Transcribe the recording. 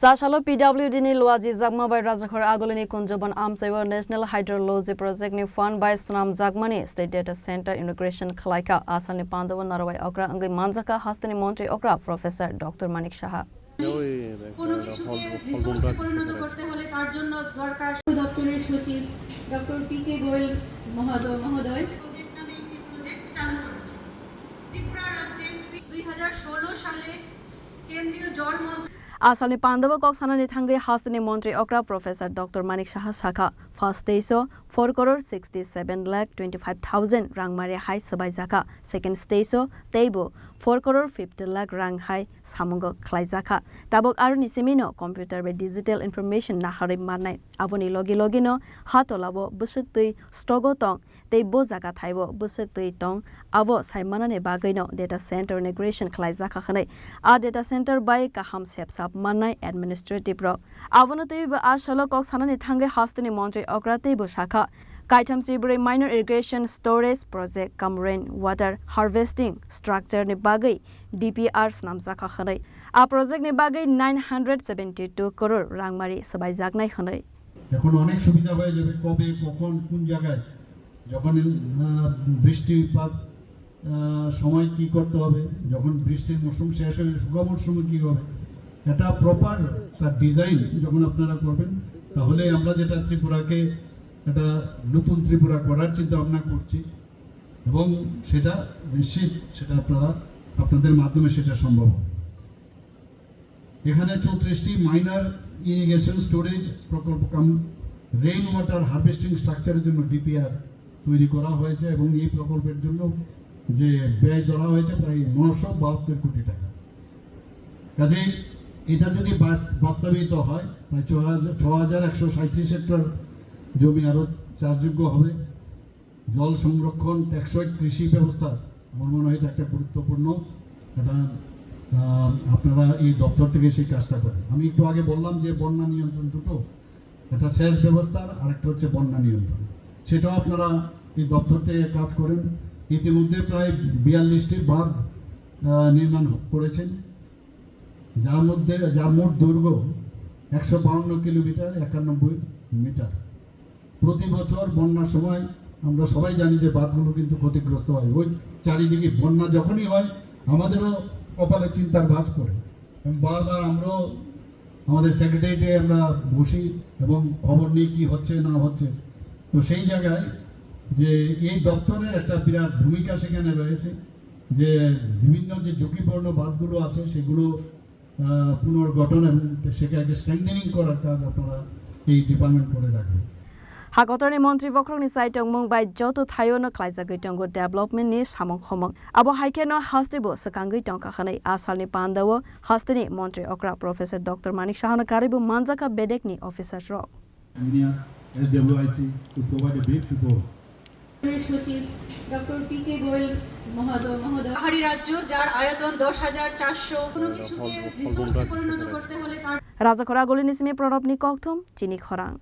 Sashalo PWD ni Luaji Zagma by Rajakhar Agolini Kunjaban Amsaiwa National Hydrology Project ni fund by Sunam Zagmani State Data Center Integration Khalaika Asal ni Pandawa Narawai Okra Angai Manjaka Hastani Monte Okra Professor Dr. Manik Shaha. কোনো কিছুকে রিসোর্সে পরিণত করতে হলে তার জন্য দরকার দপ্তরের সচিব ডক্টর পি.কে. গোয়েল মহোদয় প্রজেক্ট নামে একটি প্রজেক্ট চালু করেছে ত্রিপুরা রাজ্যে 2016 সালে কেন্দ্রীয় জল মন্ত্রক Asal ni Pandawa Kok Sanani Thangai Hastani Monte Okra Professor Dr. Manik Shaha Shaka First Stage 4 crore 67 lakh 25,000 rang mare hai sabai jaka Second Stage Teibo 4 crore 50 lakh rang hai samungo khlai jaka Tabok aru nisimino computer be digital information na hare manai aboni logi no hatolabo busuk tui stogo tong Teibo jaka thaibo busuk tui tong abo saimanane bagai no data center integration khlai jaka khanai a data center by kaham sepsa Manai administrative rock. Avonate Ashalo Kok Sanani Thangai Hastani Monte Okrate Bushaka. Kaitam Sibri minor irrigation storage project come rain water harvesting structure ni bagai DPR Snamzaka Khanai. A project ni bagai 972 crore rangmari sabai jagnai khanai. এখন অনেক সুবিধা হয়ে যাবে কবে কখন কোন জায়গায় যখন বৃষ্টিপাত সময় কি করতে হবে যখন বৃষ্টির মৌসুম শেষ হয়ে শুকনো মৌসুমে কি হবে এটা প্রপার তার ডিজাইন যখন আপনারা করবেন তাহলে আমরা যেটা ত্রিপুরাকে এটা নতুন ত্রিপুরা করার চিন্তা ভাবনা করছি এবং সেটা নিশ্চিত সেটা আপনাদের মাধ্যমে সেটা সম্ভব হবে এখানে 34টি মাইনর ইরিগেশন স্টোরেজ প্রকল্প রেইন ওয়াটার হারভেস্টিং স্ট্রাকচারের জন্য ডিপিআর তৈরি করা হয়েছে এবং এই প্রকল্পের জন্য যে ব্যয় ধরা হয়েছে প্রায় 972 কোটি টাকা কাজেই এটা যদি বাস্তবায়িত হয় প্রায় 6137 হেক্টর জমি আরো চাষযোগ্য হবে জল সংরক্ষণ টেকসই কৃষি ব্যবস্থা আমার মনে হয় এটা একটা গুরুত্বপূর্ণ এটা আপনারা এই দপ্তর থেকে সেই কাজটা করেন আমি একটু আগে বললাম যে বন্যা নিয়ন্ত্রণ দুটো এটা সেচ ব্যবস্থার আরেকটা হচ্ছে বন্যা নিয়ন্ত্রণ সেটাও আপনারা এই দপ্তর থেকে কাজ করেন ইতিমধ্যে প্রায় 42টি বাঁধ নির্মাণ করেছেন যার মোট দৈর্ঘ্য 152 কিলোমিটার 91 মিটার প্রতি বছর বন্যার সময় আমরা সবাই জানি যে বাঁধগুলো কিন্তু ক্ষতিগ্রস্ত হয় ওই চারিদিকে বন্যা যখনই হয় আমাদেরও কপালে চিন্তার ভাঁজ পড়ে এবং বারবার আমরাও আমাদের সেক্রেটারিয়েটে আমরা বসি এবং খবর নিই কি হচ্ছে না হচ্ছে তো সেই জায়গায় যে এই দপ্তরের একটা বিরাট ভূমিকা সেখানে রয়েছে যে বিভিন্ন যে ঝুঁকিপূর্ণ বাঁধগুলো আছে সেগুলো পুনর্গঠন এবং সেটাকে স্ট্রেংথেনিং করার কাজ আপনারা এই ডিপার্টমেন্ট করে থাকেন Hakotani Montri Vokroni Saitong Mumbai Joto Thayono Klaisagui Tongo Development ni Samong Khomong Abo Haikeno Hastebo Sakangui Tongka Khane Asalni Pandawo Hastani Montri Okra Professor Dr. Manik Shahana Karibu Manjaka Bedekni Officer Rock SWIC to provide a brief report সচিব doctor PK. Goyal মহোদয় পাহাড়ি রাজ্য যার আয়তন 10,400 কোনো কিছুকে রিসোর্সে পরিণত করতে হলে তার Rajakhara Golinismi Prodopni Kokthum Chini Khorang